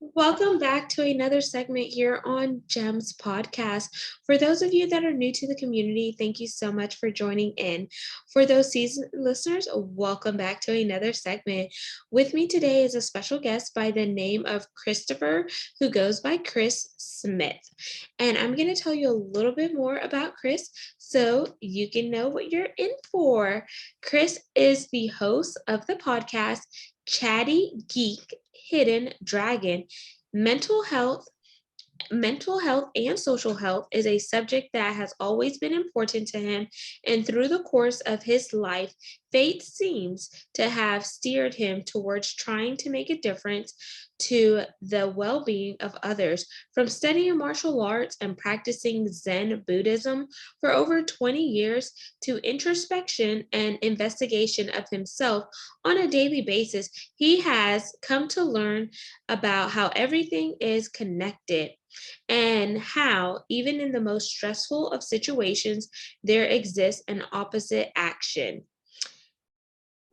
Welcome back to another segment here on GEMS podcast. For those of you that are new to the community, thank you so much for joining in. For those seasoned listeners, welcome back to another segment. With me today is a special guest by the name of Christopher, who goes by Chris Smith. And I'm going to tell you a little bit more about Chris so you can know what you're in for. Chris is the host of the podcast Chatty Geek Hidden Dragon. Mental health and social health is a subject that has always been important to him, and through the course of his life, fate seems to have steered him towards trying to make a difference to the well being of others. From studying martial arts and practicing Zen Buddhism for over 20 years to introspection and investigation of himself on a daily basis, he has come to learn about how everything is connected and how, even in the most stressful of situations, there exists an opposite action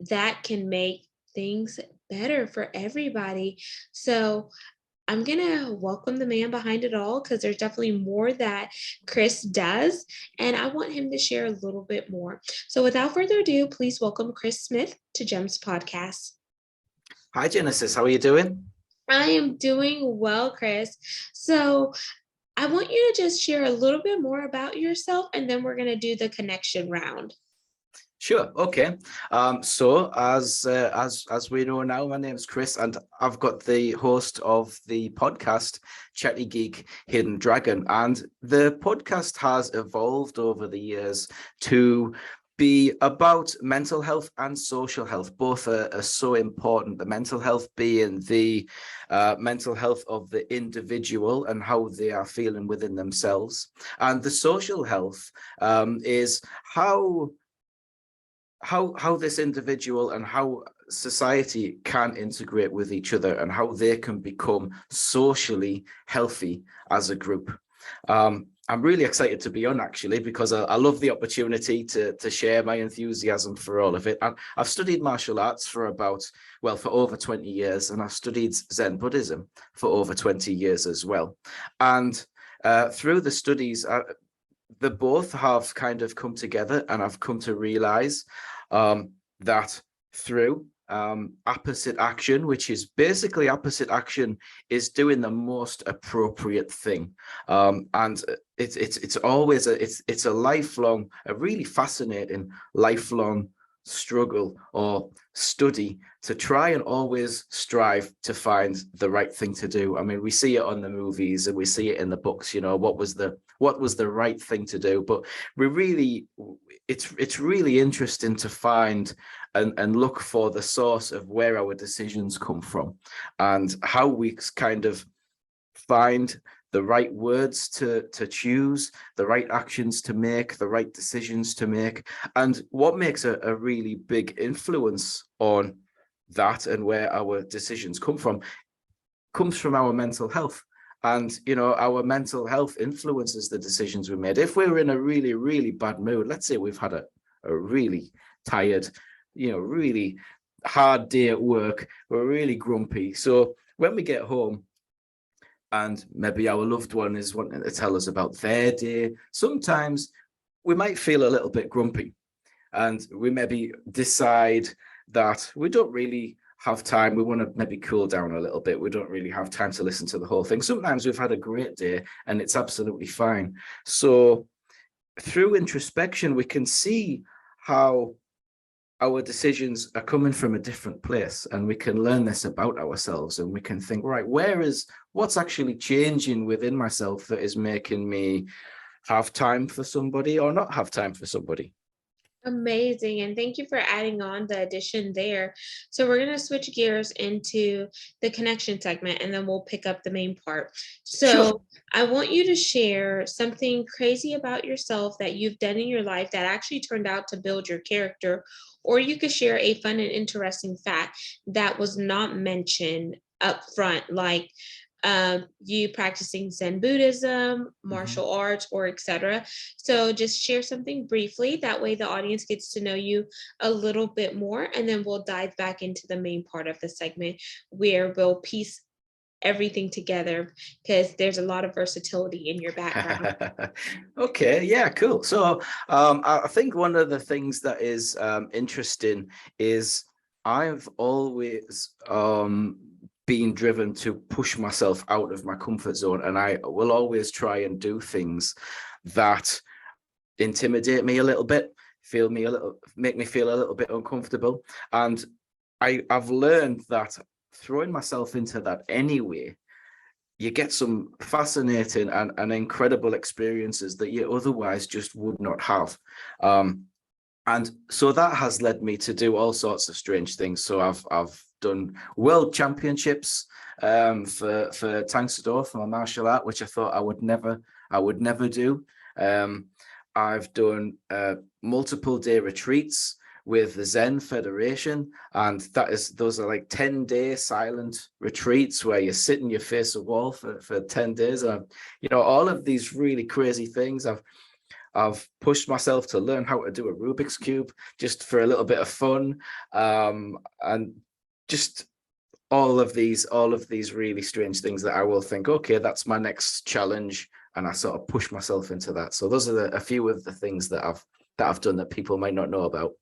that can make things better for everybody. So, I'm going to welcome the man behind it all because there's definitely more that Chris does, and I want him to share a little bit more. So, without further ado, please welcome Chris Smith to GEMS Podcast. Hi, Genesis. How are you doing? I am doing well, Chris. So, I want you to just share a little bit more about yourself, and then we're going to do the connection round. Sure. Okay. So as we know now, my name's Chris, and I've got the host of the podcast, Chatty Geek, Hidden Dragon, and the podcast has evolved over the years to be about mental health and social health. Both are so important. The mental health being the mental health of the individual and how they are feeling within themselves, and the social health is how this individual and how society can integrate with each other and how they can become socially healthy as a group. I'm really excited to be on, actually, because I love the opportunity to share my enthusiasm for all of it. And I've studied martial arts for over 20 years, and I've studied Zen Buddhism for over 20 years as well. And through the studies, the both have kind of come together, and I've come to realize that through opposite action, which is basically opposite action is doing the most appropriate thing, and it's always a lifelong, a really fascinating lifelong struggle or study to try and always strive to find the right thing to do. I mean, we see it on the movies and we see it in the books, what was the right thing to do, but it's really interesting to find and look for the source of where our decisions come from and how we kind of find the right words to choose, the right actions to make, the right decisions to make. And what makes a really big influence on that and where our decisions comes from our mental health. And, our mental health influences the decisions we made. If we're in a really, really bad mood, let's say we've had a really tired, really hard day at work, we're really grumpy. So when we get home, and maybe our loved one is wanting to tell us about their day, sometimes we might feel a little bit grumpy, and we maybe decide that we don't really have time. We want to maybe cool down a little bit. We don't really have time to listen to the whole thing. Sometimes we've had a great day and it's absolutely fine. So through introspection, we can see how our decisions are coming from a different place, and we can learn this about ourselves, and we can think, right, what's actually changing within myself that is making me have time for somebody or not have time for somebody. Amazing. And thank you for adding on the addition there. So we're going to switch gears into the connection segment, and then we'll pick up the main part. So Sure. I want you to share something crazy about yourself that you've done in your life that actually turned out to build your character, or you could share a fun and interesting fact that was not mentioned up front, like you practicing Zen Buddhism, martial arts, or etc. So just share something briefly. That way the audience gets to know you a little bit more, and then we'll dive back into the main part of the segment where we'll piece everything together because there's a lot of versatility in your background. Okay, yeah, cool. So I think one of the things that is interesting is I've always been driven to push myself out of my comfort zone, and I will always try and do things that intimidate me a little bit, make me feel a little bit uncomfortable. And I've learned that throwing myself into that anyway, you get some fascinating and incredible experiences that you otherwise just would not have. And so that has led me to do all sorts of strange things. So I've done world championships for Tang Soo Do, for my martial art, which I thought I would never do. I've done multiple day retreats with the Zen Federation, and those are like 10-day silent retreats where you sit and you face a wall for 10 days. And all of these really crazy things. I've pushed myself to learn how to do a Rubik's Cube just for a little bit of fun, and just all of these really strange things that I will think, okay, that's my next challenge, and I sort of push myself into that. So those are a few of the things that I've done that people might not know about.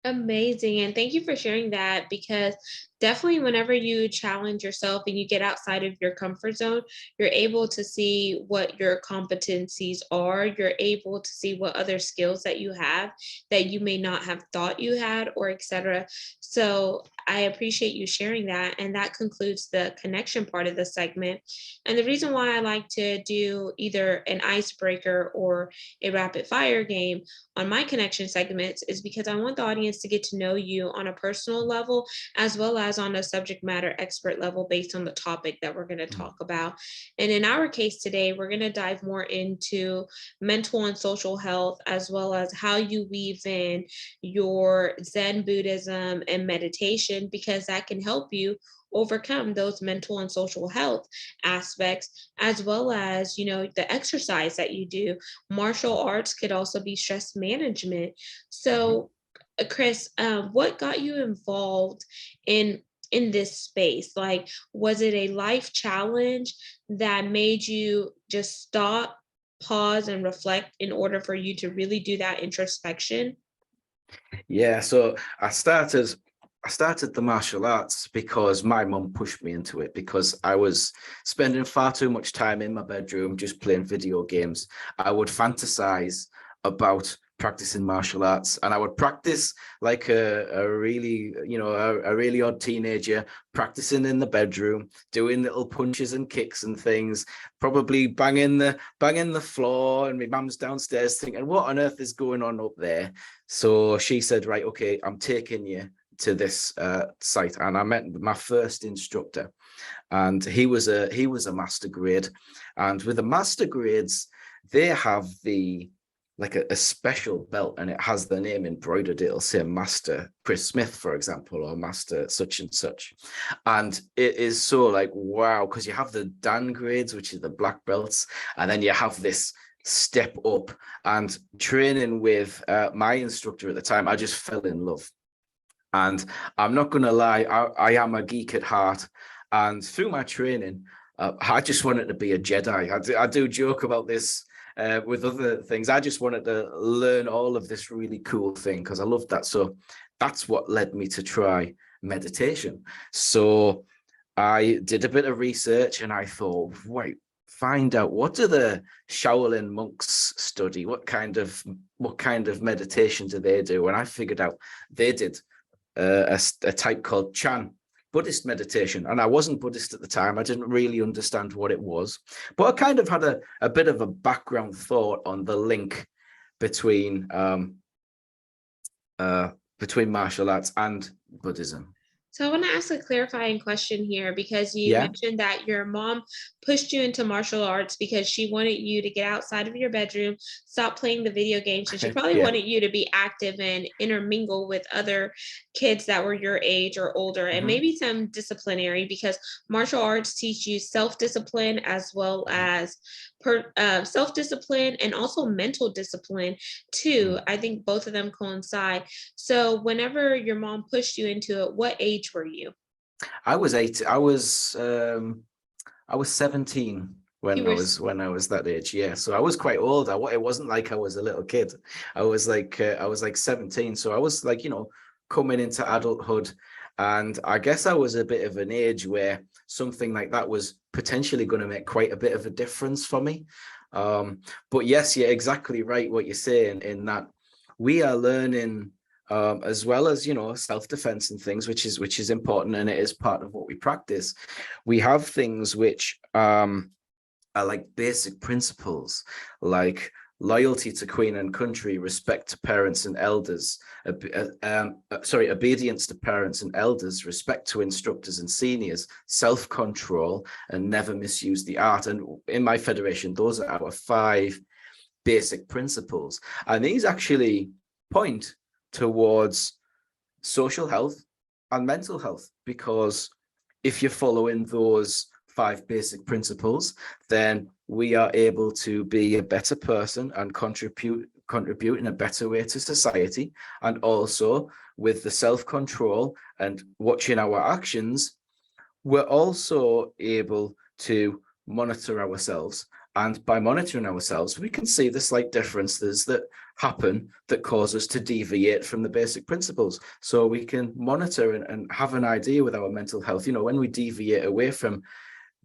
Amazing. And thank you for sharing that, because definitely whenever you challenge yourself and you get outside of your comfort zone, you're able to see what your competencies are. You're able to see what other skills that you have that you may not have thought you had, or etc. So I appreciate you sharing that. And that concludes the connection part of the segment. And the reason why I like to do either an icebreaker or a rapid fire game on my connection segments is because I want the audience to get to know you on a personal level, as well as on a subject matter expert level based on the topic that we're going to talk about. And in our case today, we're going to dive more into mental and social health, as well as how you weave in your Zen Buddhism and meditation, because that can help you overcome those mental and social health aspects, as well as the exercise that you do. Martial arts could also be stress management. So Chris, what got you involved in this space? Like, was it a life challenge that made you just stop, pause, and reflect in order for you to really do that introspection? Yeah, so I started the martial arts because my mum pushed me into it, because I was spending far too much time in my bedroom just playing video games. I would fantasize about practicing martial arts, and I would practice like a really a really odd teenager, practicing in the bedroom, doing little punches and kicks and things, probably banging the floor, and my mum's downstairs thinking, what on earth is going on up there? So she said, right, okay, I'm taking you to this site. And I met my first instructor, and he was a master grade. And with the master grades, they have a special belt, and it has the name embroidered. It'll say Master Chris Smith, for example, or Master such and such. And it is so like, wow, because you have the Dan grades, which is the black belts, and then you have this step up. And training with my instructor at the time, I just fell in love. And I'm not going to lie, I am a geek at heart. And through my training, I just wanted to be a Jedi. I do joke about this with other things. I just wanted to learn all of this really cool thing because I loved that. So that's what led me to try meditation. So I did a bit of research, and I thought, wait, find out, what do the Shaolin monks study? What kind of meditation do they do? And I figured out they did a type called Chan, Buddhist meditation. And I wasn't Buddhist at the time. I didn't really understand what it was, but I kind of had a bit of a background thought on the link between martial arts and Buddhism. So I want to ask a clarifying question here, because you Yeah. mentioned that your mom pushed you into martial arts because she wanted you to get outside of your bedroom, stop playing the video games, and she probably Yeah. wanted you to be active and intermingle with other kids that were your age or older, and maybe some disciplinary, because martial arts teach you self-discipline as well as self-discipline and also mental discipline too. I think both of them coincide. So whenever your mom pushed you into it, what age were you? I was 8. I was I was 17 when You I were was that age. Yeah, so I was quite old. It wasn't like I was a little kid. I was like 17, so I was like, coming into adulthood, and I guess I was a bit of an age where something like that was potentially going to make quite a bit of a difference for me. But yes, you're exactly right what you're saying, in that we are learning, as well as self-defense and things, which is important, and it is part of what we practice. We have things which are like basic principles, like loyalty to queen and country, respect to parents and elders, obedience to parents and elders, respect to instructors and seniors, self-control, and never misuse the art. And in my federation, those are our 5 basic principles, and these actually point towards social health and mental health, because if you're following those 5 basic principles, then we are able to be a better person and contribute in a better way to society. And also, with the self-control and watching our actions, we're also able to monitor ourselves. And by monitoring ourselves, we can see the slight differences that happen that cause us to deviate from the basic principles. So we can monitor and have an idea with our mental health, when we deviate away from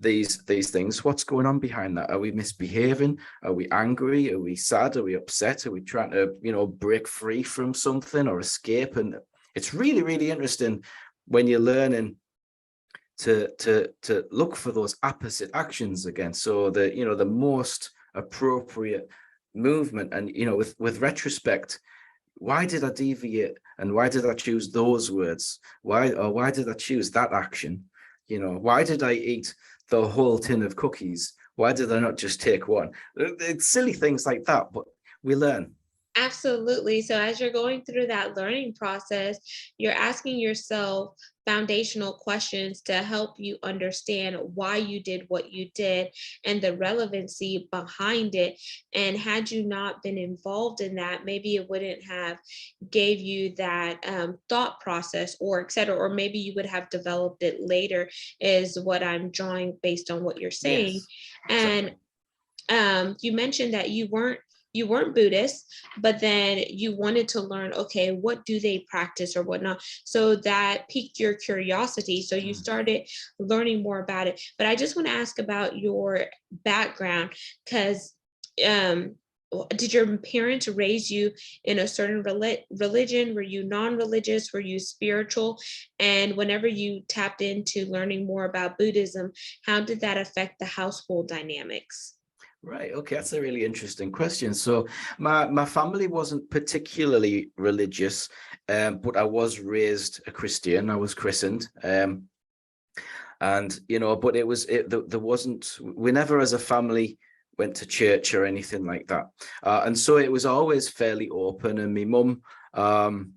these things, what's going on behind that? Are we misbehaving? Are we angry? Are we sad? Are we upset? Are we trying to, break free from something or escape? And it's really, really interesting when you're learning to look for those opposite actions again. So the most appropriate movement, and with retrospect, why did I deviate, and why did I choose those words? Why did I choose that action? Why did I eat the whole tin of cookies? Why did I not just take one? It's silly things like that, but we learn. Absolutely. So as you're going through that learning process, you're asking yourself foundational questions to help you understand why you did what you did and the relevancy behind it. And had you not been involved in that, maybe it wouldn't have gave you that thought process, or et cetera, or maybe you would have developed it later, is what I'm drawing based on what you're saying. Yes, And exactly. you mentioned that you weren't Buddhist, but then you wanted to learn, okay, what do they practice or whatnot? So that piqued your curiosity. So you started learning more about it. But I just want to ask about your background, because did your parents raise you in a certain religion? Were you non-religious? Were you spiritual? And whenever you tapped into learning more about Buddhism, how did that affect the household dynamics? Right. Okay. That's a really interesting question. So my family wasn't particularly religious, but I was raised a Christian. I was christened. And but there wasn't, we never as a family went to church or anything like that. And so it was always fairly open, and my mum and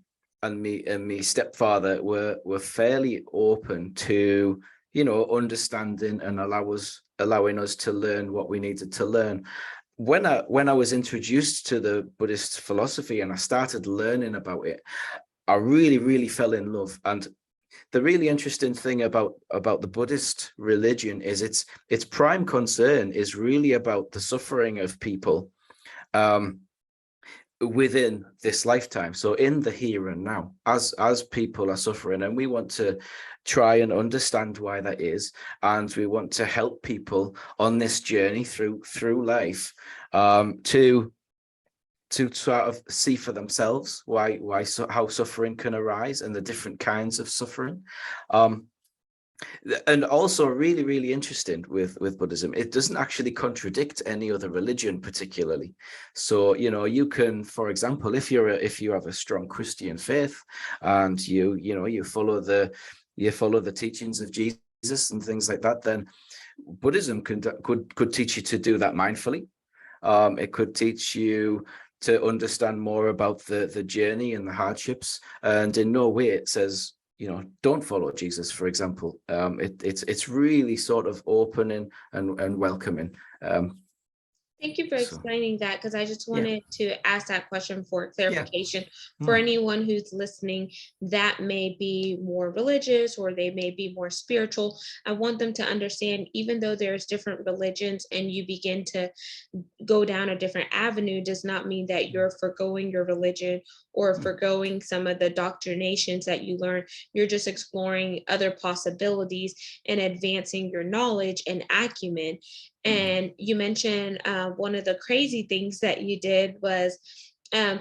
me stepfather were fairly open to understanding and allowing us to learn what we needed to learn. When I was introduced to the Buddhist philosophy and I started learning about it, I really, really fell in love. And the really interesting thing about the Buddhist religion is its prime concern is really about the suffering of people within this lifetime. So in the here and now, as people are suffering, and we want to try and understand why that is, and we want to help people on this journey through life, to sort of see for themselves how suffering can arise and the different kinds of suffering. And also really, really interesting with Buddhism, it doesn't actually contradict any other religion particularly. So you can, for example, if you have a strong Christian faith and you follow the teachings of Jesus and things like that, then Buddhism could teach you to do that mindfully. It could teach you to understand more about the journey and the hardships, and in no way it says don't follow Jesus, for example. It's really sort of opening and welcoming. Thank you for So explaining that, because I just yeah, wanted to ask that question for yeah. clarification for Mm, anyone who's listening that may be more religious or they may be more spiritual. I want them to understand, even though there's different religions and you begin to go down a different avenue, does not mean that mm, you're forgoing your religion or mm, forgoing some of the doctrinations that you learn. You're just exploring other possibilities and advancing your knowledge and acumen. mm, And you mentioned one of the crazy things that you did was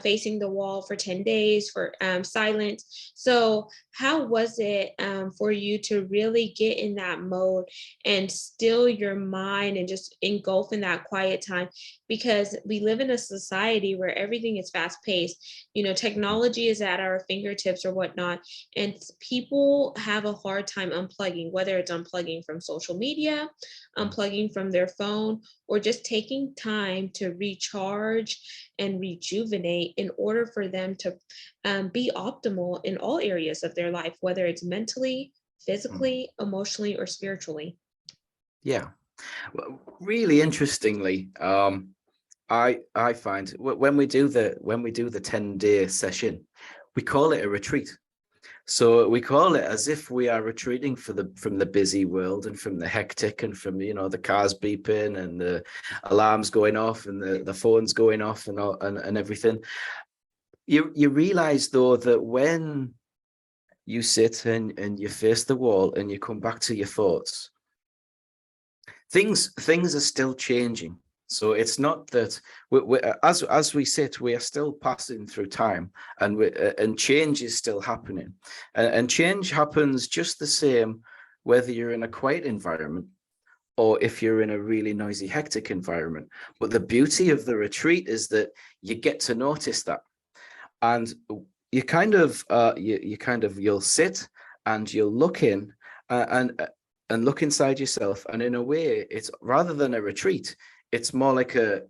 facing the wall for 10 days for silence. So, how was it for you to really get in that mode and still your mind and just engulf in that quiet time? Because we live in a society where everything is fast paced. You know, mm, technology is at our fingertips or whatnot. And people have a hard time unplugging, whether it's unplugging from social media, mm, unplugging from their phone, or just taking time to recharge and rejuvenate in order for them to be optimal in all areas of their life, whether it's mentally, mm. physically, emotionally, or spiritually. Yeah. Well, really interestingly, I find when we do the 10-day session, we call it a retreat. So we call it as if we are retreating from the busy world and from the hectic and from the cars beeping and the alarms going off and the phones going off and all, and everything. You realize though that when you sit and you face the wall and you come back to your thoughts, things are still changing. So it's not that as we sit, we are still passing through time, and change is still happening, and change happens just the same whether you're in a quiet environment or if you're in a really noisy, hectic environment. But the beauty of the retreat is that you get to notice that, and you'll sit and you'll look in, and look inside yourself, and in a way it's rather than a retreat, it's more like a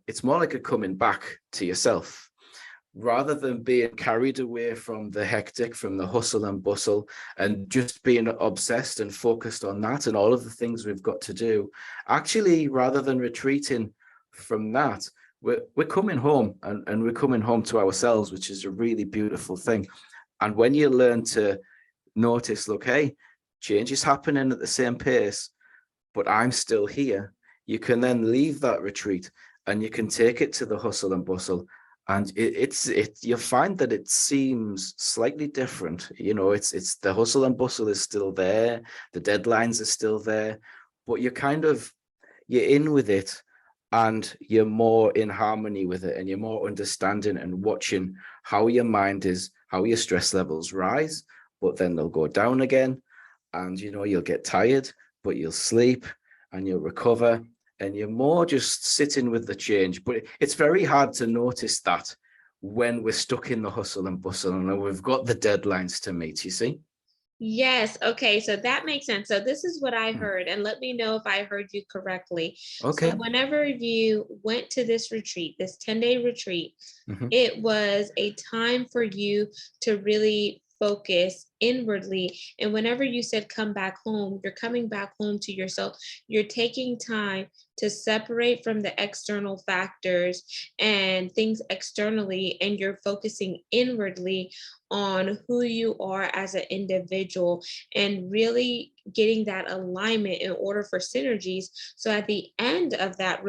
coming back to yourself, rather than being carried away from the hectic, from the hustle and bustle, and just being obsessed and focused on that and all of the things we've got to do. Actually, rather than retreating from that, we're coming home, and we're coming home to ourselves, which is a really beautiful thing. And when you learn to notice, look, hey, change is happening at the same pace, but I'm still here, you can then leave that retreat and you can take it to the hustle and bustle. And you'll find that it seems slightly different. It's the hustle and bustle is still there, the deadlines are still there, but you're in with it, and you're more in harmony with it, and you're more understanding and watching how your mind is, how your stress levels rise, but then they'll go down again. And you'll get tired, but you'll sleep and you'll recover, and you're more just sitting with the change. But it's very hard to notice that when we're stuck in the hustle and bustle and we've got the deadlines to meet, you see. Yes. Okay. So that makes sense. So this is what I Hmm. heard, and let me know if I heard you correctly. So Okay. whenever you went to this retreat, this 10-day retreat, Hmm. it was a time for you to really focus inwardly. And whenever you said come back home, you're coming back home to yourself. You're taking time to separate from the external factors and things externally, and you're focusing inwardly on who you are as an individual and really getting that alignment in order for synergies. So at the end of that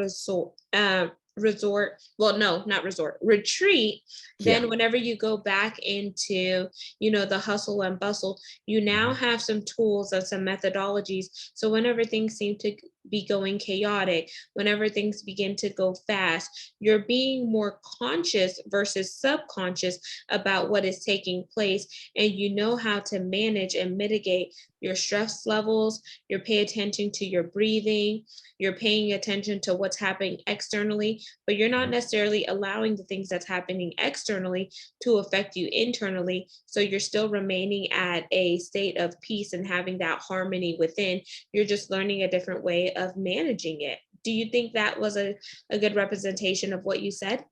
well, no, not resort, retreat, Yeah. then whenever you go back into the hustle and bustle, you now Hmm. have some tools and some methodologies. So whenever things seem to be going chaotic, whenever things begin to go fast, you're being more conscious versus subconscious about what is taking place, and you know how to manage and mitigate your stress levels. You're paying attention to your breathing, you're paying attention to what's happening externally, but you're not necessarily allowing the things that's happening externally to affect you internally. So you're still remaining at a state of peace and having that harmony within. You're just learning a different way of managing it. Do you think that was a good representation of what you said?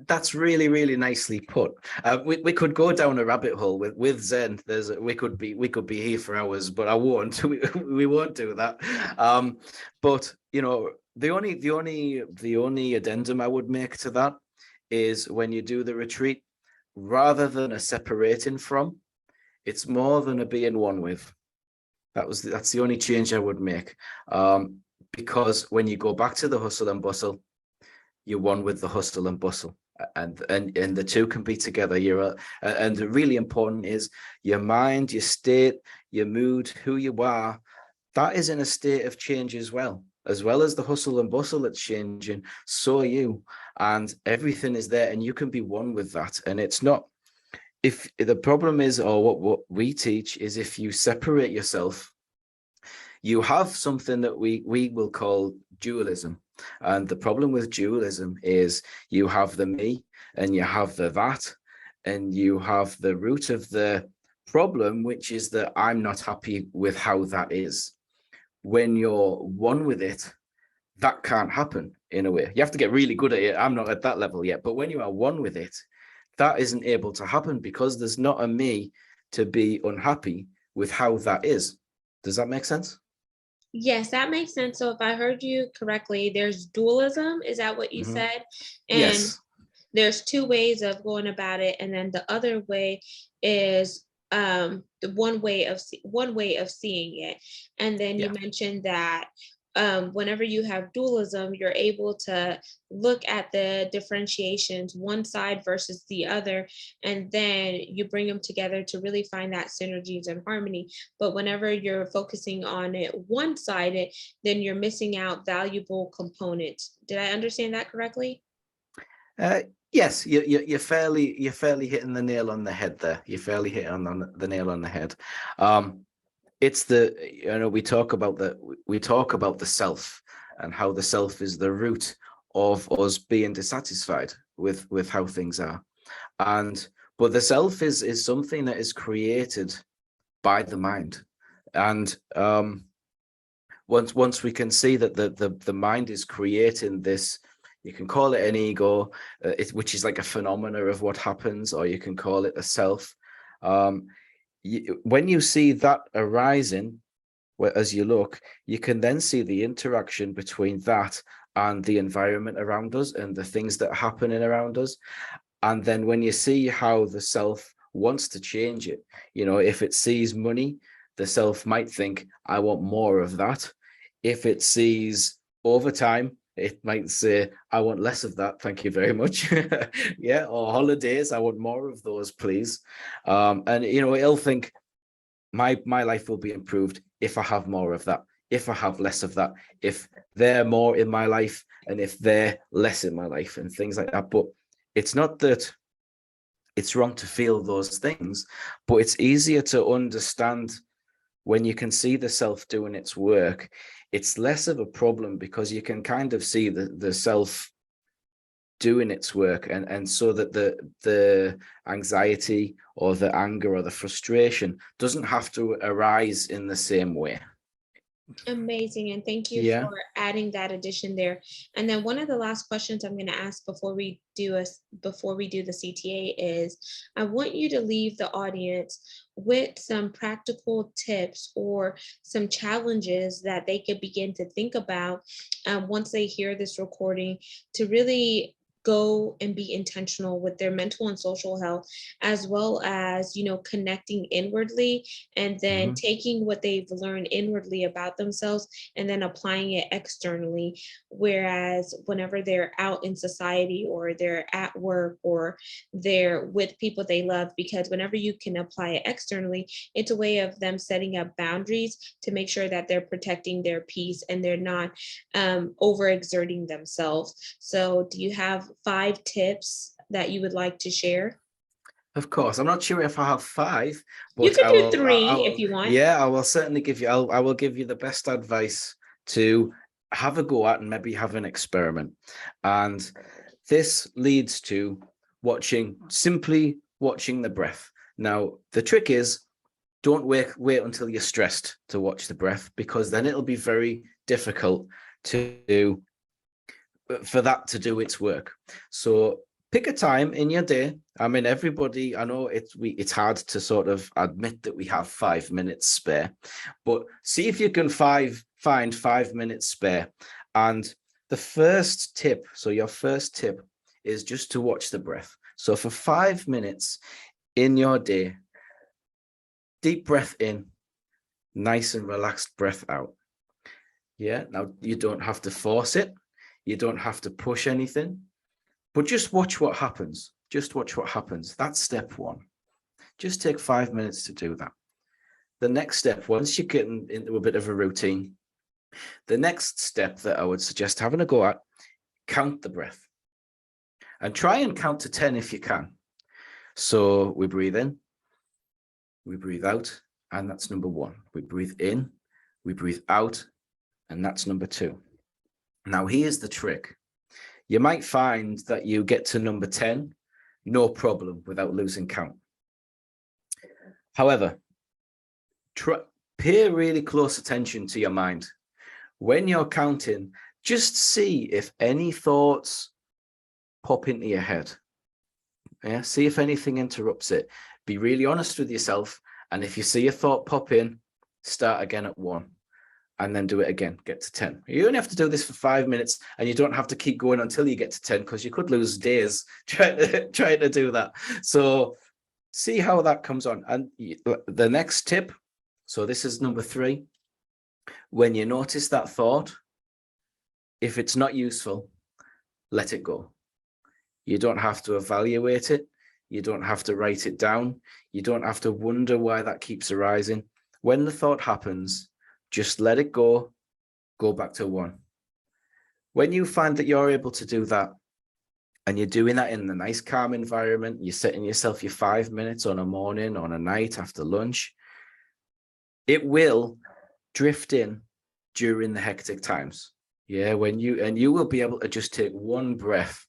That's really, really nicely put. We could go down a rabbit hole with Zen. We could be here for hours, but I won't. We won't do that. But the only addendum I would make to that is when you do the retreat, rather than a separating from, it's more than a being one with. That's the only change I would make. Because when you go back to the hustle and bustle, you're one with the hustle and bustle, and the two can be together. And the really important is your mind, your state, your mood, who you are. That is in a state of change as well as the hustle and bustle that's changing. So are you, and everything is there, and you can be one with that. And it's not, if the problem is, or what we teach is, if you separate yourself, you have something that we will call dualism. And the problem with dualism is you have the me and you have the that, and you have the root of the problem, which is that I'm not happy with how that is. When you're one with it, that can't happen in a way. You have to get really good at it. I'm not at that level yet. But when you are one with it, that isn't able to happen, because there's not a me to be unhappy with how that is. Does that make sense? Yes, that makes sense. So if I heard you correctly, there's dualism. Is that what you Mm-hmm. said? And Yes. there's two ways of going about it, and then the other way is the one way of seeing it. And then you Yeah. mentioned that whenever you have dualism, you're able to look at the differentiations, one side versus the other, and then you bring them together to really find that synergies and harmony. But whenever you're focusing on it one-sided, then you're missing out valuable components. Did I understand that correctly? Uh, yes, you're fairly hitting the nail on the head there. You're fairly hitting on the nail on the head. It's we talk about the self, and how the self is the root of us being dissatisfied with how things are. But the self is something that is created by the mind. And once we can see that the mind is creating this, you can call it an ego, which is like a phenomena of what happens, or you can call it a self. When you see that arising, as you look, you can then see the interaction between that and the environment around us and the things that are happening around us. And then when you see how the self wants to change it, if it sees money, the self might think, I want more of that. If it sees overtime, it might say, I want less of that, thank you very much. Yeah, or holidays, I want more of those, please. And it'll think, my life will be improved if I have more of that, if I have less of that, if they're more in my life, and if they're less in my life, and things like that. But it's not that it's wrong to feel those things, but it's easier to understand when you can see the self doing its work. It's less of a problem, because you can kind of see the self doing its work, and so that the anxiety or the anger or the frustration doesn't have to arise in the same way. Amazing. And thank you Yeah. for adding that addition there. And then one of the last questions I'm going to ask before we do the CTA is, I want you to leave the audience with some practical tips or some challenges that they could begin to think about once they hear this recording, to really go and be intentional with their mental and social health, as well as connecting inwardly, and then taking what they've learned inwardly about themselves and then applying it externally. Whereas whenever they're out in society, or they're at work, or they're with people they love, because whenever you can apply it externally, it's a way of them setting up boundaries to make sure that they're protecting their peace and they're not overexerting themselves. So do you have 5 tips that you would like to share? Of course, I'm not sure if I have 5, You but could do 3 if you want. yeah, I will certainly give you. I will give you the best advice to have a go at, and maybe have an experiment. And this leads to simply watching the breath. Now, the trick is, don't wait until you're stressed to watch the breath, because then it'll be very difficult for that to do its work. So pick a time in your day. I mean, everybody, I know it's hard to sort of admit that we have 5 minutes spare, but see if you can find 5 minutes spare. And The first tip, so your first tip is just to watch the breath. So for 5 minutes in your day, deep breath in, nice and relaxed breath out. Yeah, now you don't have to force it. You don't have to push anything, but just watch what happens. Just watch what happens. That's step one. Just take 5 minutes to do that. The next step, once you get into a bit of a routine, the next step that I would suggest having a go at, count the breath. And try and count to 10 if you can. So we breathe in, we breathe out, and that's number one. We breathe in, we breathe out, and that's number two. Now, here's the trick. You might find that you get to number 10, no problem, without losing count. However, pay really close attention to your mind. When you're counting, just see if any thoughts pop into your head. Yeah, see if anything interrupts it. Be really honest with yourself. And if you see a thought pop in, start again at 1 and then do it again, get to 10. You only have to do this for 5 minutes and you don't have to keep going until you get to 10 because you could lose days trying to do that. So see how that comes on. And the next tip, so this is number 3. When you notice that thought, if it's not useful, let it go. You don't have to evaluate it. You don't have to write it down. You don't have to wonder why that keeps arising. When the thought happens, just let it go. Go back to 1. When you find that you're able to do that, and you're doing that in a nice, calm environment, you're setting yourself your 5 minutes on a morning, on a night, after lunch, it will drift in during the hectic times. Yeah, you will be able to just take 1 breath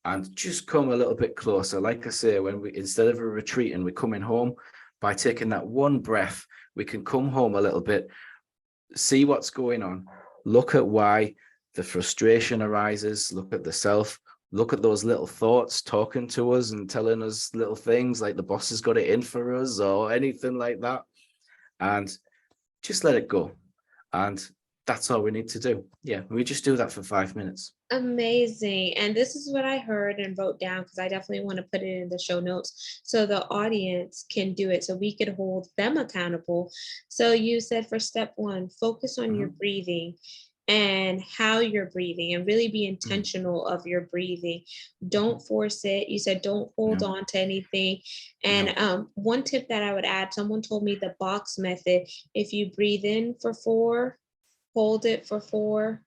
and just come a little bit closer. Like I say, when we, instead of a retreat and we're coming home, by taking that 1 breath, we can come home a little bit, see what's going on, look at why the frustration arises, look at the self, look at those little thoughts talking to us and telling us little things like the boss has got it in for us or anything like that. And just let it go. And that's all we need to do. Yeah, we just do that for 5 minutes. Amazing. And this is what I heard and wrote down because I definitely want to put it in the show notes so the audience can do it so we could hold them accountable. So you said for step 1, focus on your breathing and how you're breathing and really be intentional of your breathing. Don't force it. You said don't hold on to anything. And one tip that I would add, someone told me the box method. If you breathe in for 4, hold it for 4,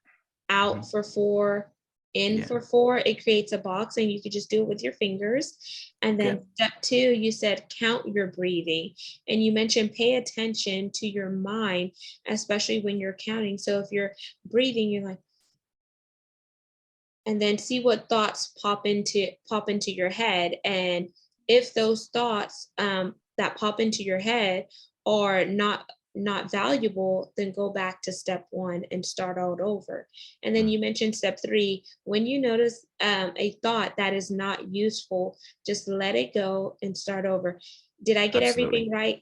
out for 4, in for 4, it creates a box and you could just do it with your fingers. And then step 2, you said count your breathing. And you mentioned pay attention to your mind, especially when you're counting. So if you're breathing, you're like, and then see what thoughts pop into your head. And if those thoughts that pop into your head are not valuable, then go back to step 1 and start all over. And then you mentioned step 3, when you notice a thought that is not useful, just let it go and start over. Did I get everything right?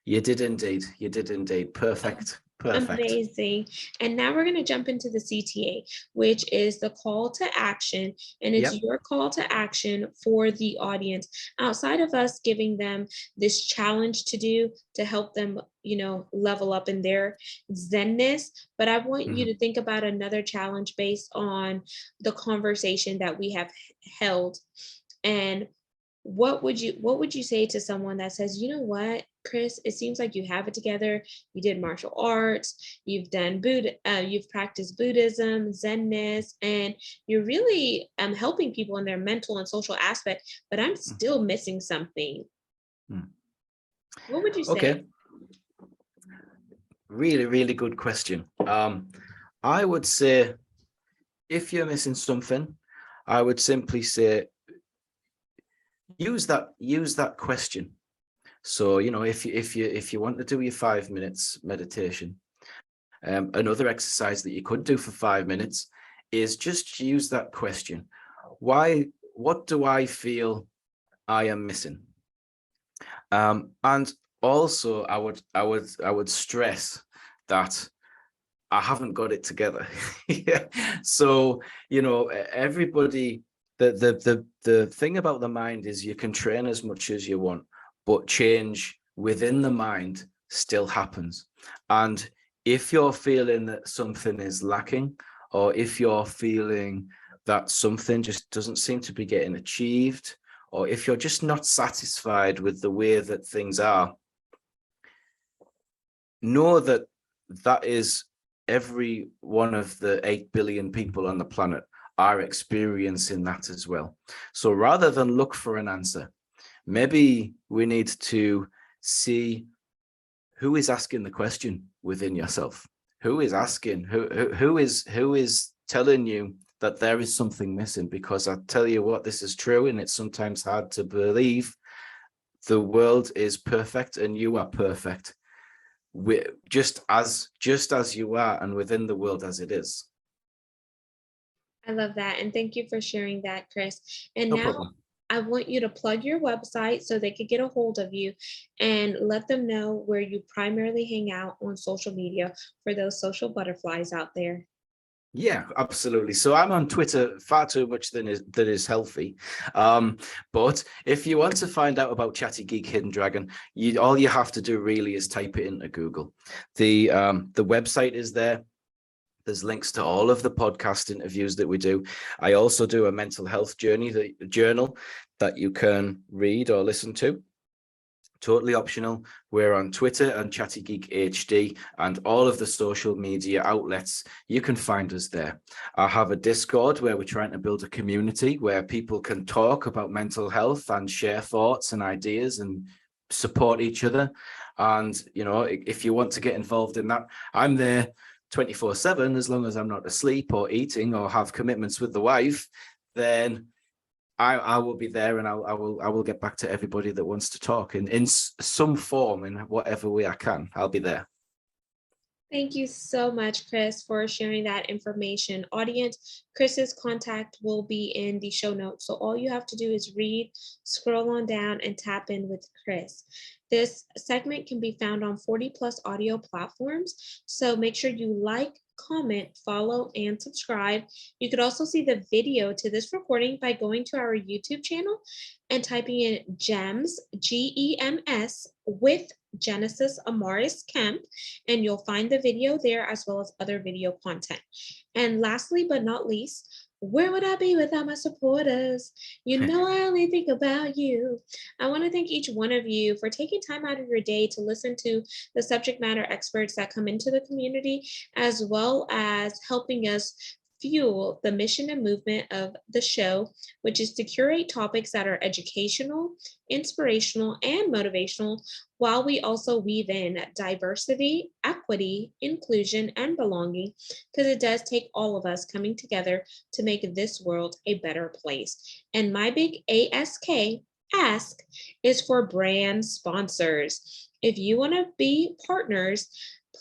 You did indeed. You did indeed. Perfect. Amazing. And now we're going to jump into the CTA, which is the call to action. And it's your call to action for the audience. Outside of us giving them this challenge to do to help them, level up in their zenness. But I want you to think about another challenge based on the conversation that we have held. And what would you say to someone that says, you know what, Chris, it seems like you have it together. You did martial arts, you've done you've practiced Buddhism, Zenness, and you're really helping people in their mental and social aspect, but I'm still missing something. What would you say? Okay. Really, really good question. I would say if you're missing something, I would simply say use that question. So, if you want to do your 5 minutes meditation, another exercise that you could do for 5 minutes is just use that question. What do I feel I am missing? And also I would stress that I haven't got it together. Yeah. So, everybody, the thing about the mind is you can train as much as you want, but change within the mind still happens. And if you're feeling that something is lacking, or if you're feeling that something just doesn't seem to be getting achieved, or if you're just not satisfied with the way that things are, know that that is every one of the 8 billion people on the planet are experiencing that as well. So rather than look for an answer, maybe we need to see who is asking the question within yourself. Who is asking? Who is telling you that there is something missing? Because I tell you what, this is true, and it's sometimes hard to believe. The world is perfect, and you are perfect. Just as you are, and within the world as it is. I love that. And thank you for sharing that, Chris. And No now problem. I want you to plug your website so they could get a hold of you and let them know where you primarily hang out on social media for those social butterflies out there. Yeah, absolutely. So I'm on Twitter far too much that is healthy. But if you want to find out about Chatty Geek Hidden Dragon, all you have to do really is type it into Google. The website is there. There's links to all of the podcast interviews that we do. I also do a mental health journal that you can read or listen to. Totally optional. We're on Twitter and Chatty Geek HD and all of the social media outlets. You can find us there. I have a Discord where we're trying to build a community where people can talk about mental health and share thoughts and ideas and support each other. And, if you want to get involved in that, I'm there 24/7, as long as I'm not asleep or eating or have commitments with the wife, then I will be there, and I will get back to everybody that wants to talk in some form, in whatever way I can. I'll be there. Thank you so much, Chris, for sharing that information. Audience, Chris's contact will be in the show notes. So all you have to do is read, scroll on down, and tap in with Chris. This segment can be found on 40 plus audio platforms. So make sure you like, comment, follow, and subscribe. You could also see the video to this recording by going to our YouTube channel and typing in GEMS, GEMS, with Genesis Amaris Kemp, and you'll find the video there as well as other video content. And lastly, but not least, where would I be without my supporters? You know, I only think about you. I want to thank each one of you for taking time out of your day to listen to the subject matter experts that come into the community, as well as helping us fuel the mission and movement of the show, which is to curate topics that are educational, inspirational, and motivational, while we also weave in diversity, equity, inclusion, and belonging, because it does take all of us coming together to make this world a better place. And my big ask is for brand sponsors. If you want to be partners,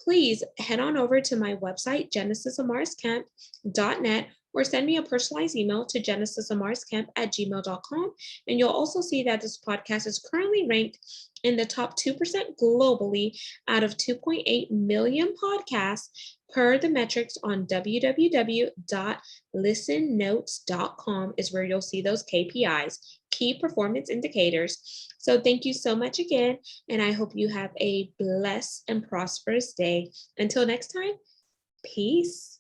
please head on over to my website, genesisamariscamp.net, or send me a personalized email to genesisamariscamp@gmail.com. And you'll also see that this podcast is currently ranked in the top 2% globally out of 2.8 million podcasts per the metrics on www.listennotes.com is where you'll see those KPIs, key performance indicators. So thank you so much again, and I hope you have a blessed and prosperous day. Until next time, peace,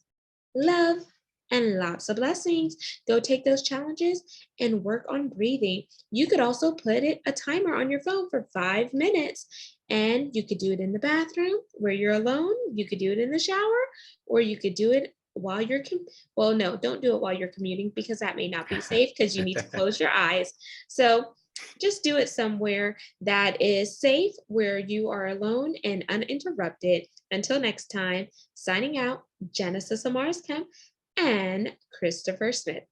love, and lots of blessings. Go take those challenges and work on breathing. You could also put a timer on your phone for 5 minutes, and you could do it in the bathroom where you're alone. You could do it in the shower, or you could do it while you're well, no, don't do it while you're commuting, because that may not be safe, because you need to close your eyes. So just do it somewhere that is safe, where you are alone and uninterrupted. Until next time, signing out, Genesis Amaris Kemp and Christopher Smith.